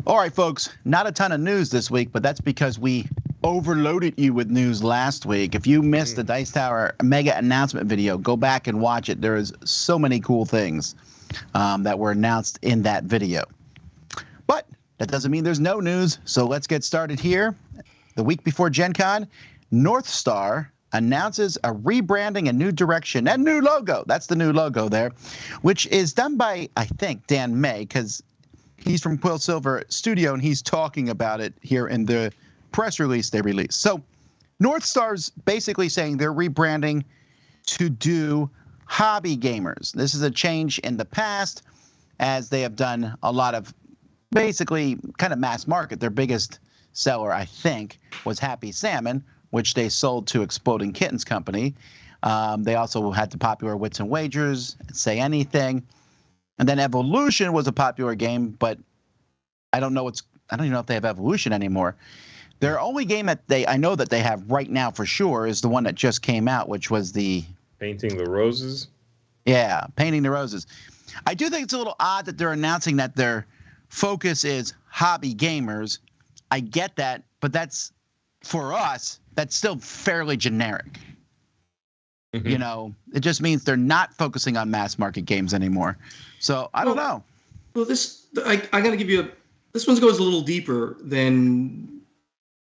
All right, folks, not a ton of news this week, but that's because we overloaded you with news last week. If you missed the Dice Tower mega announcement video, go back and watch it. There is so many cool things that were announced in that video. But that doesn't mean there's no news, so let's get started here. The week before Gen Con, Northstar announces a rebranding, a new direction, and new logo. That's the new logo there, which is done by, I think, Dan May, because he's from Quill-Silver Studio, and he's talking about it here in the press release they released. So Northstar's basically saying they're rebranding to do hobby gamers. This is a change in the past, as they have done a lot of basically kind of mass market. Their biggest seller, I think, was Happy Salmon, which they sold to Exploding Kittens Company. They also had the popular Wits and Wagers, Say Anything. And then Evolution was a popular game, but I don't even know if they have Evolution anymore. Their only game that I know that they have right now for sure is the one that just came out, which was the Painting the Roses. Yeah, Painting the Roses. I do think it's a little odd that they're announcing that their focus is hobby gamers. I get that, but that's, for us, that's still fairly generic. Mm-hmm. You know, it just means they're not focusing on mass market games anymore. So I don't know. Well, I got to give you this one goes a little deeper than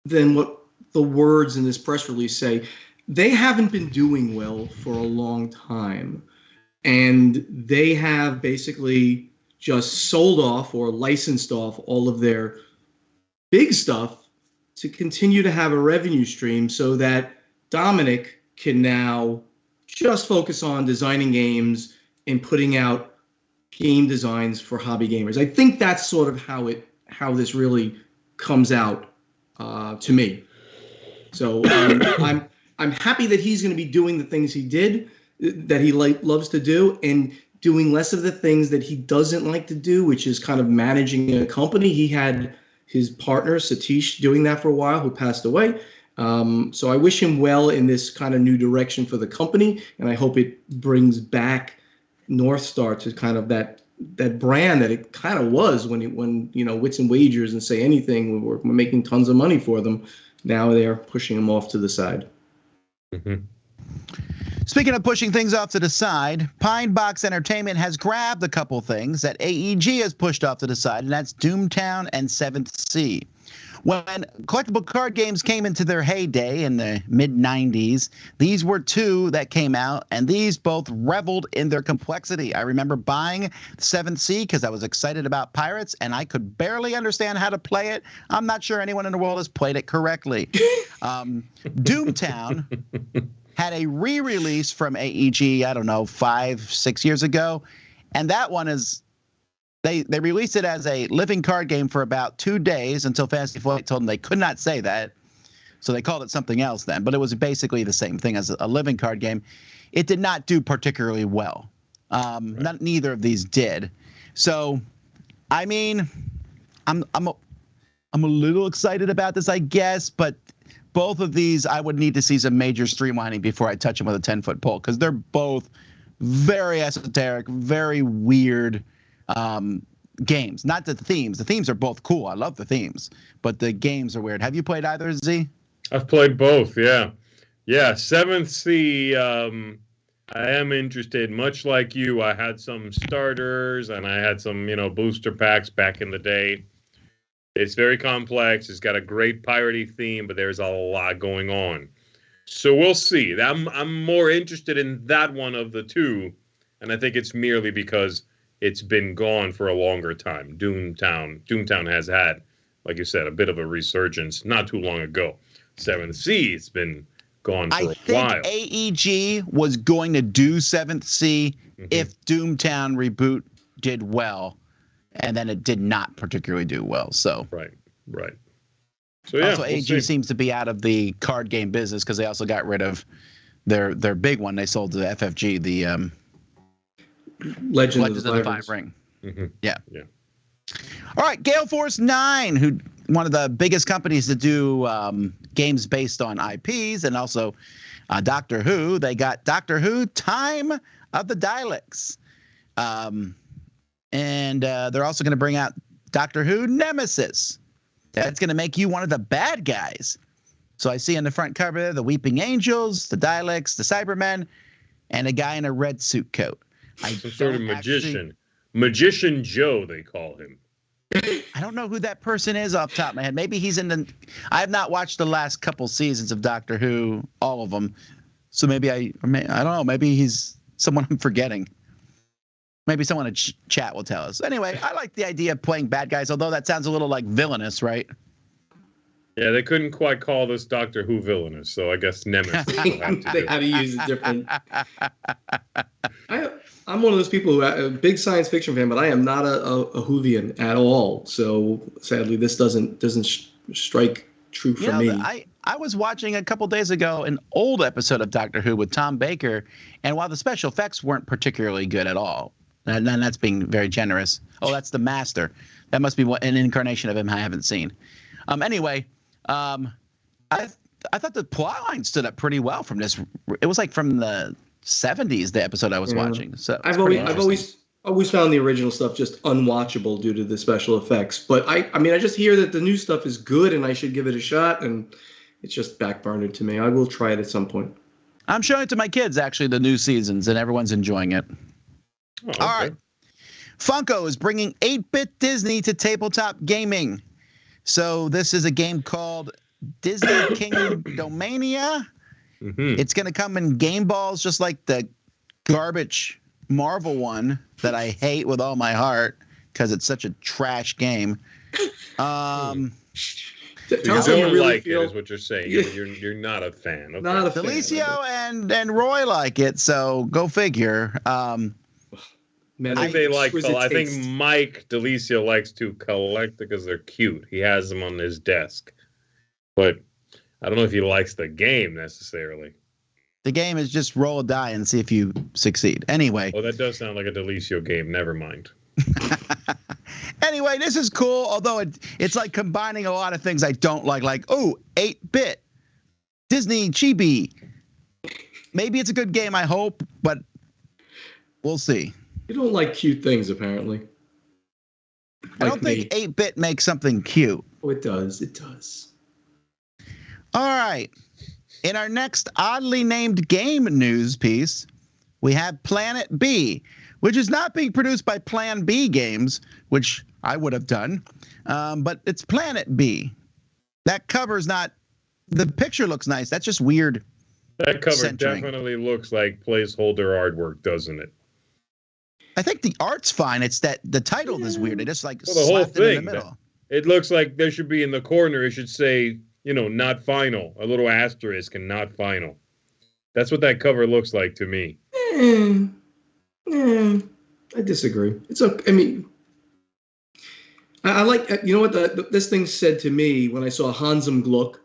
what the words in this press release say. They haven't been doing well for a long time, and they have basically just sold off or licensed off all of their big stuff to continue to have a revenue stream so that Dominic can now just focus on designing games and putting out game designs for hobby gamers. I think that's sort of how this really comes out to me. So I'm happy that he's going to be doing the things he did, that he loves to do, and doing less of the things that he doesn't like to do, which is kind of managing a company. He had his partner Satish doing that for a while, who passed away. So I wish him well in this kind of new direction for the company, and I hope it brings back Northstar to kind of that brand that it kind of was when Wits and Wagers and Say Anything were making tons of money for them. Now they're pushing them off to the side. Mm-hmm. Speaking of pushing things off to the side, Pine Box Entertainment has grabbed a couple things that AEG has pushed off to the side, and that's Doomtown and Seventh Sea. When collectible card games came into their heyday in the mid-90s, these were two that came out, and these both reveled in their complexity. I remember buying Seventh Sea because I was excited about pirates, and I could barely understand how to play it. I'm not sure anyone in the world has played it correctly. Doomtown had a re-release from AEG, I don't know, 5-6 years ago, and that one is... They released it as a living card game for about 2 days until Fantasy Flight told them they could not say that. So they called it something else then. But it was basically the same thing as a living card game. It did not do particularly well. Right. Neither of these did. So, I mean, I'm a little excited about this, I guess. But both of these, I would need to see some major streamlining before I touch them with a 10-foot pole. Because they're both very esoteric, very weird games. Not the themes. The themes are both cool. I love the themes, but the games are weird. Have you played either, Z? I've played both. Yeah. Seventh Sea. I am interested. Much like you, I had some starters and I had some, booster packs back in the day. It's very complex. It's got a great piratey theme, but there's a lot going on. So we'll see. I'm more interested in that one of the two, and I think it's merely because it's been gone for a longer time. Doomtown has had, like you said, a bit of a resurgence not too long ago. Seventh Sea, it's been gone for a while. I think AEG was going to do Seventh Sea if Doomtown Reboot did well, and then it did not particularly do well. So Right. So yeah. Also, AEG seems to be out of the card game business because they also got rid of their big one. They sold to FFG, the Legends of the Five Ring. Mm-hmm. Yeah. All right, Gale Force 9, one of the biggest companies to do games based on IPs, and also Doctor Who. They got Doctor Who: Time of the Daleks, and they're also going to bring out Doctor Who Nemesis. That's going to make you one of the bad guys. So I see on the front cover there the Weeping Angels, the Daleks, the Cybermen, and a guy in a red suit coat. Some sort of magician. Magician Joe, they call him. I don't know who that person is off the top of my head. Maybe he's in the... I have not watched the last couple seasons of Doctor Who, all of them. So maybe I don't know. Maybe he's someone I'm forgetting. Maybe someone in chat will tell us. Anyway, I like the idea of playing bad guys, although that sounds a little like villainous, right? Yeah, they couldn't quite call this Doctor Who villainous, so I guess Nemesis will have to They had to use a different... I'm one of those people who are a big science fiction fan, but I am not a Whovian at all. So sadly, this doesn't strike true for me. I was watching a couple days ago an old episode of Doctor Who with Tom Baker, and while the special effects weren't particularly good at all, and that's being very generous. Oh, that's the Master. That must be an incarnation of him I haven't seen. Anyway, I thought the plot line stood up pretty well from this. It was like from the 70s, the episode I was watching. So I've always found the original stuff just unwatchable due to the special effects. But I mean, I just hear that the new stuff is good and I should give it a shot, and it's just backburnered to me. I will try it at some point. I'm showing it to my kids, actually, the new seasons, and everyone's enjoying it. Oh, okay. All right. Funko is bringing 8-bit Disney to tabletop gaming. So this is a game called Disney Kingdomania. Mm-hmm. It's going to come in game balls, just like the garbage Marvel one that I hate with all my heart because it's such a trash game. You Tell don't us how you really like feel. it, is what you're saying. You're not a fan. Okay. Not a fan. Delicio and Roy like it, so go figure. Man, I think they like. exquisite I think taste. Mike Delicio likes to collect because they're cute. He has them on his desk, but I don't know if he likes the game necessarily. The game is just roll a die and see if you succeed. Anyway. Oh, that does sound like a Delicio game. Never mind. Anyway, this is cool, although it's like combining a lot of things I don't like 8-bit, Disney Chibi. Maybe it's a good game, I hope, but we'll see. You don't like cute things, apparently. I don't think 8-bit makes something cute. Oh, it does. It does. All right. In our next oddly named game news piece, we have Planet B, which is not being produced by Plan B Games, which I would have done, but it's Planet B. That cover's not... The picture looks nice. That's just weird. That cover centering. definitely looks like placeholder artwork, doesn't it? I think the art's fine. It's that the title is weird. They just like Well, the whole slapped it in thing, the middle. It looks like there should be in the corner. It should say, not final. A little asterisk and not final. That's what that cover looks like to me. I disagree. It's okay. I mean, I like, what this thing said to me when I saw Hansum Gluck,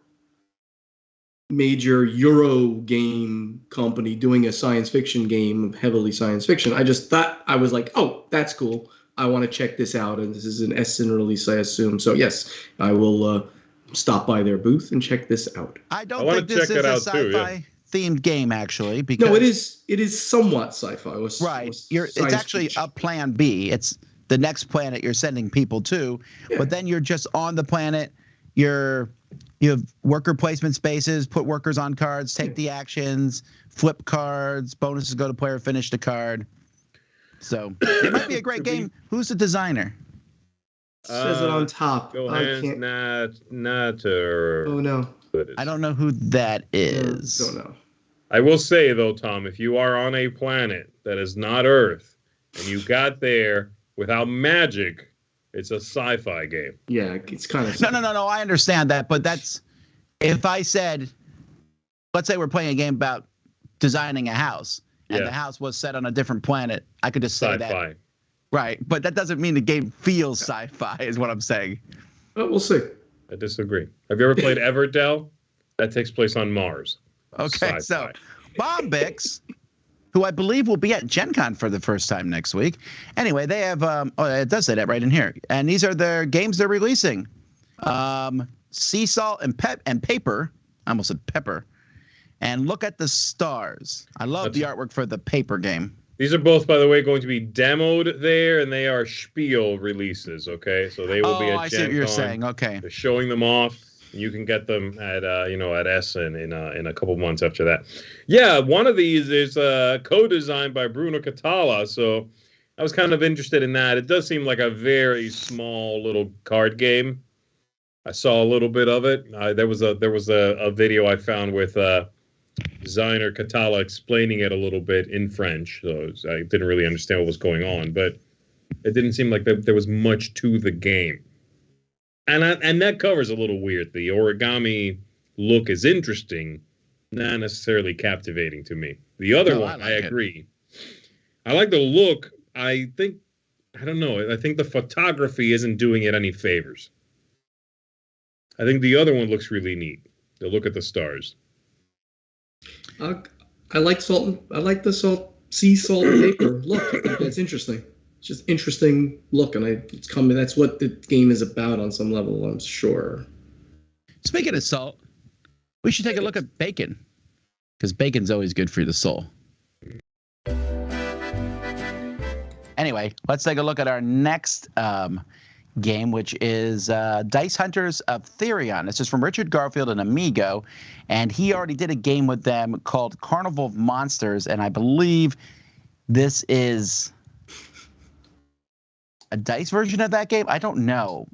major Euro game company, doing a science fiction game, heavily science fiction. I just thought, I was like, oh, that's cool. I want to check this out. And this is an Essen release, I assume. So yes, I will stop by their booth and check this out. I don't think this is a sci-fi themed game, actually. Because no, it is somewhat sci-fi. Right. It's actually a Plan B. It's the next planet you're sending people to, but then you're just on the planet. You have worker placement spaces, put workers on cards, take the actions, flip cards, bonuses go to player finish the card. So it might be a great game. Who's the designer? Says it on top. Oh no. I don't know who that is. Don't know. I will say though, Tom, if you are on a planet that is not Earth and you got there without magic, it's a sci-fi game. Yeah, it's kind of... No. I understand that, but that's... If I said, let's say we're playing a game about designing a house, and the house was set on a different planet, I could just say sci-fi. that. Right, but that doesn't mean the game feels sci-fi, is what I'm saying. Well, we'll see. I disagree. Have you ever played Everdell? That takes place on Mars. Okay, Sci-fi. so Bombix, who I believe will be at Gen Con for the first time next week. Anyway, they have, it does say that right in here. And these are their games they're releasing. Sea Salt and Paper. I almost said Pepper. And Look at the Stars. I love the artwork for the Paper game. These are both, by the way, going to be demoed there, and they are Spiel releases. Okay, so they will be at I see Gen what you're Con. saying. Okay. They're showing them off. And you can get them at at Essen in a couple months after that. Yeah, one of these is co-designed by Bruno Catala, so I was kind of interested in that. It does seem like a very small little card game. I saw a little bit of it. There was a video I found with designer Catala explaining it a little bit in French, so I didn't really understand what was going on, but it didn't seem like there was much to the game. And that cover's a little weird. The origami look is interesting, not necessarily captivating to me. The other one, I agree. I like the look. I don't know. I think the photography isn't doing it any favors. I think the other one looks really neat. The look at the stars. I like the sea salt and paper look. I think that's interesting. It's just interesting look, and it's coming. That's what the game is about on some level, I'm sure. Speaking of salt, we should take a look at bacon, because bacon's always good for the soul. Anyway, let's take a look at our next game, which is Dice Hunters of Therion. This is from Richard Garfield and Amigo, and he already did a game with them called Carnival of Monsters, and I believe this is a dice version of that game. I don't know.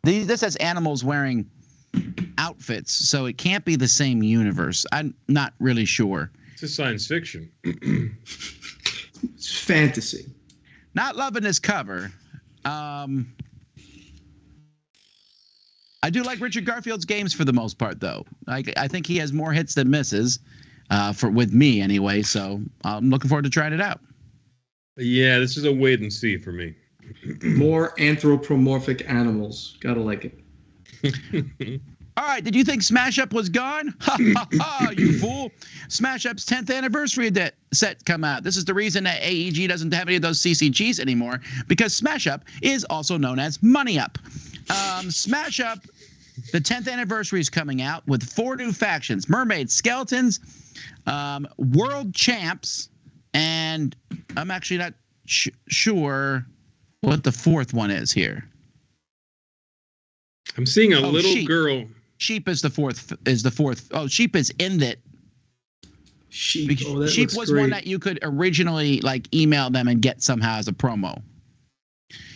This has animals wearing outfits, so it can't be the same universe. I'm not really sure. It's a science fiction. It's fantasy. Not loving this cover. I do like Richard Garfield's games for the most part, though. I think he has more hits than misses, with me anyway. So I'm looking forward to trying it out. Yeah, this is a wait and see for me. More anthropomorphic animals. Gotta like it. All right, did you think Smash Up was gone? Ha ha ha, you fool. Smash Up's 10th anniversary set come out. This is the reason that AEG doesn't have any of those CCGs anymore, because Smash Up is also known as Money Up. Smash Up, the 10th anniversary is coming out with 4 new factions: Mermaids, Skeletons, World Champs, and I'm actually not sure what the 4th one is here. I'm seeing a little girl. Sheep is the fourth. Oh, Sheep is in it. Sheep. Sheep was great. One that you could originally email them and get somehow as a promo.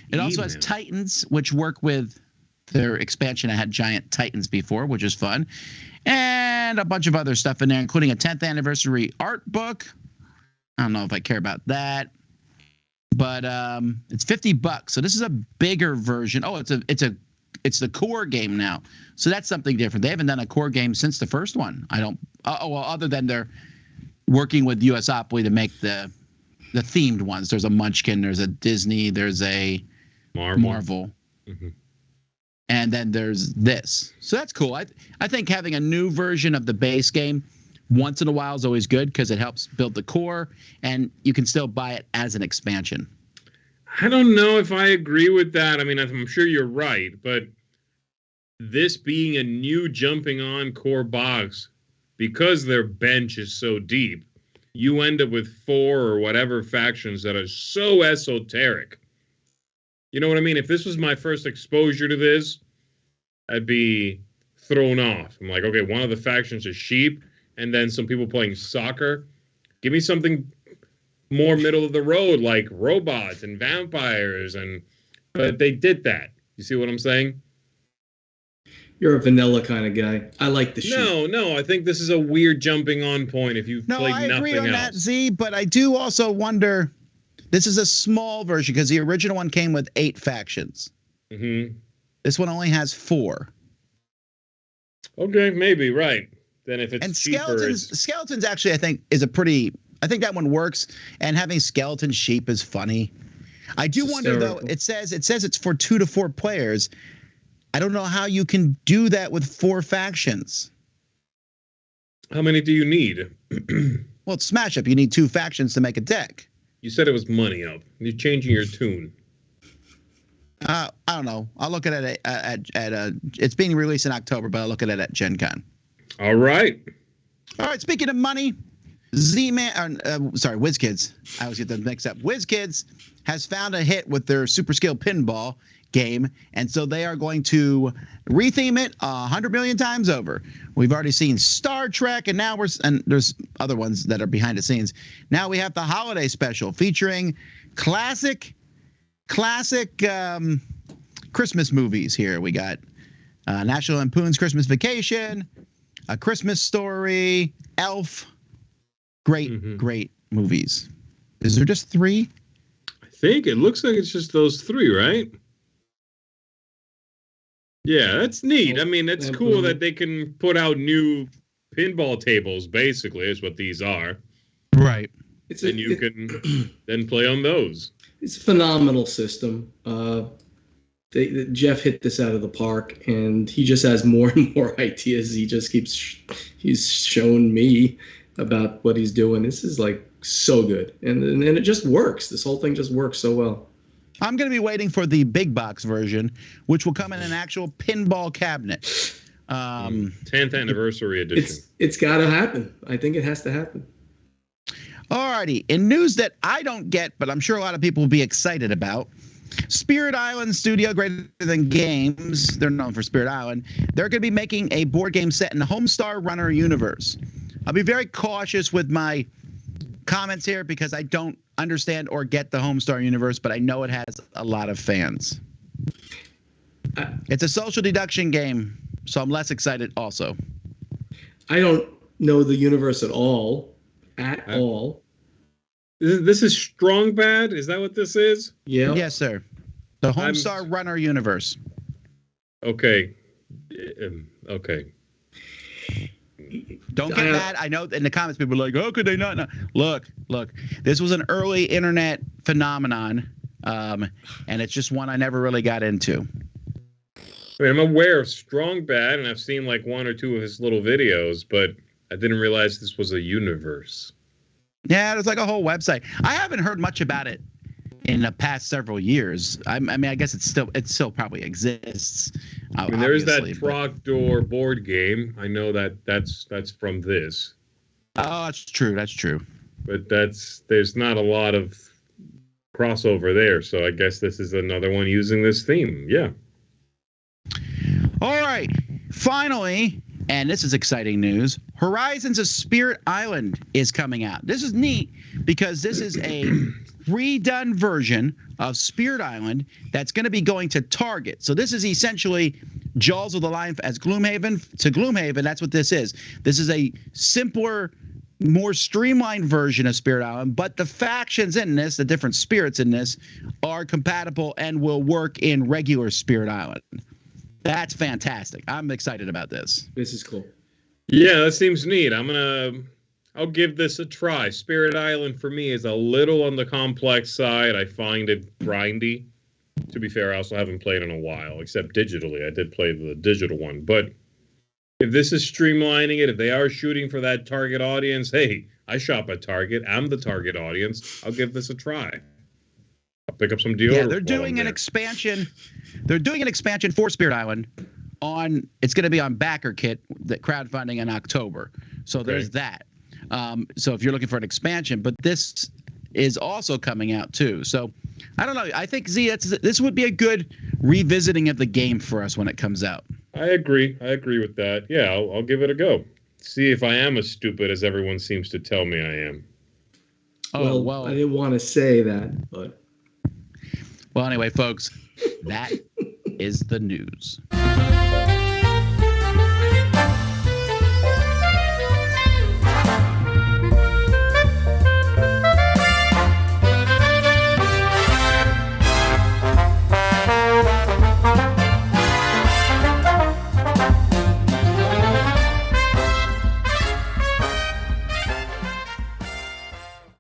It also has Titans, which work with their expansion. I had Giant Titans before, which is fun, and a bunch of other stuff in there, including a 10th anniversary art book. I don't know if I care about that, but it's $50. So this is a bigger version. Oh, it's the core game now. So that's something different. They haven't done a core game since the first one. Other than they're working with USopoly to make the themed ones. There's a Munchkin, there's a Disney, there's a Marvel. Mm-hmm. And then there's this. So that's cool. I think having a new version of the base game once in a while is always good, because it helps build the core, and you can still buy it as an expansion. I don't know if I agree with that. I mean, I'm sure you're right, but this being a new jumping on core box, because their bench is so deep, you end up with 4 or whatever factions that are so esoteric. You know what I mean? If this was my first exposure to this, I'd be thrown off. I'm like, okay, one of the factions is sheep, and then some people playing soccer. Give me something more middle of the road, like robots and vampires, but they did that. You see what I'm saying? You're a vanilla kind of guy. I like the sheep. No, I think this is a weird jumping on point if you've played nothing else. No, I agree on that, Z, but I do also wonder, this is a small version, because the original one came with 8 factions. Mm-hmm. This one only has 4. Okay, maybe, right. Then if it's Skeletons actually, I think, I think that one works, and having skeleton sheep is funny. I do wonder, though, it says it's for 2 to 4 players. I don't know how you can do that with 4 factions. How many do you need? Well, it's Smash Up. You need 2 factions to make a deck. You said it was Money Up. You're changing your tune. I don't know. I'll look at it it's being released in October, but I'll look at it at Gen Con. All right. Speaking of money, Whiz Kids. I always get them mixed up. Whiz Kids has found a hit with their Super Skill Pinball game, and so they are going to retheme it 100 million times over. We've already seen Star Trek, and now there's other ones that are behind the scenes. Now we have the holiday special featuring classic Christmas movies here. We got National Lampoon's Christmas Vacation, A Christmas Story, Elf. Great movies. Is there just 3? I think it looks like it's just those 3, right? Yeah, that's neat. I mean, it's cool that they can put out new pinball tables, basically, is what these are. Right. And you can then play on those. It's a phenomenal system. Jeff hit this out of the park, and he just has more and more ideas. He just he's showing me about what he's doing. This is like so good. And it just works. This whole thing just works so well. I'm going to be waiting for the big box version, which will come in an actual pinball cabinet. 10th anniversary edition. It's got to happen. I think it has to happen. Alrighty. In news that I don't get, but I'm sure a lot of people will be excited about, Spirit Island Studio, Greater Than Games, they're known for Spirit Island, they're going to be making a board game set in the Homestar Runner universe. I'll be very cautious with my comments here because I don't understand or get the Homestar universe, but I know it has a lot of fans. It's a social deduction game, so I'm less excited also. I don't know the universe at all. All. This is Strong Bad? Is that what this is? Yeah. Yes, sir. The Homestar Runner universe. Okay. Okay. Don't get mad. I know in the comments people are like, "How could they not know?" Look. This was an early internet phenomenon, and it's just one I never really got into. I mean, I'm aware of Strong Bad, and I've seen like 1 or 2 of his little videos, but I didn't realize this was a universe. Yeah, there's like a whole website. I haven't heard much about it in the past several years. I mean, I guess it still probably exists. I mean, there is that Trogdor board game. I know that's from this. Oh, that's true. That's true. But there's not a lot of crossover there, so I guess this is another one using this theme. Yeah. All right. Finally, and this is exciting news, Horizons of Spirit Island is coming out. This is neat because this is a redone version of Spirit Island that's going to be going to Target. So this is essentially Jaws of the Lion as Gloomhaven to Gloomhaven. That's what this is. This is a simpler, more streamlined version of Spirit Island, but the factions in this, the different spirits in this, are compatible and will work in regular Spirit Island. That's fantastic. I'm excited about this. This is cool. Yeah, that seems neat. I'll give this a try. Spirit Island for me is a little on the complex side. I find it grindy. To be fair, I also haven't played in a while, except digitally. I did play the digital one. But if this is streamlining it, if they are shooting for that target audience, hey, I shop at Target. I'm the target audience. I'll give this a try. I'll pick up some deodorant. Yeah, they're doing an expansion. They're doing an expansion for Spirit Island. It's going to be on BackerKit, the crowdfunding in October. So there's that. So if you're looking for an expansion, but this is also coming out too. So I don't know. I think this would be a good revisiting of the game for us when it comes out. I agree with that. Yeah, I'll give it a go. See if I am as stupid as everyone seems to tell me I am. Oh, well, I didn't want to say that, but. Well, anyway, folks, that is the news.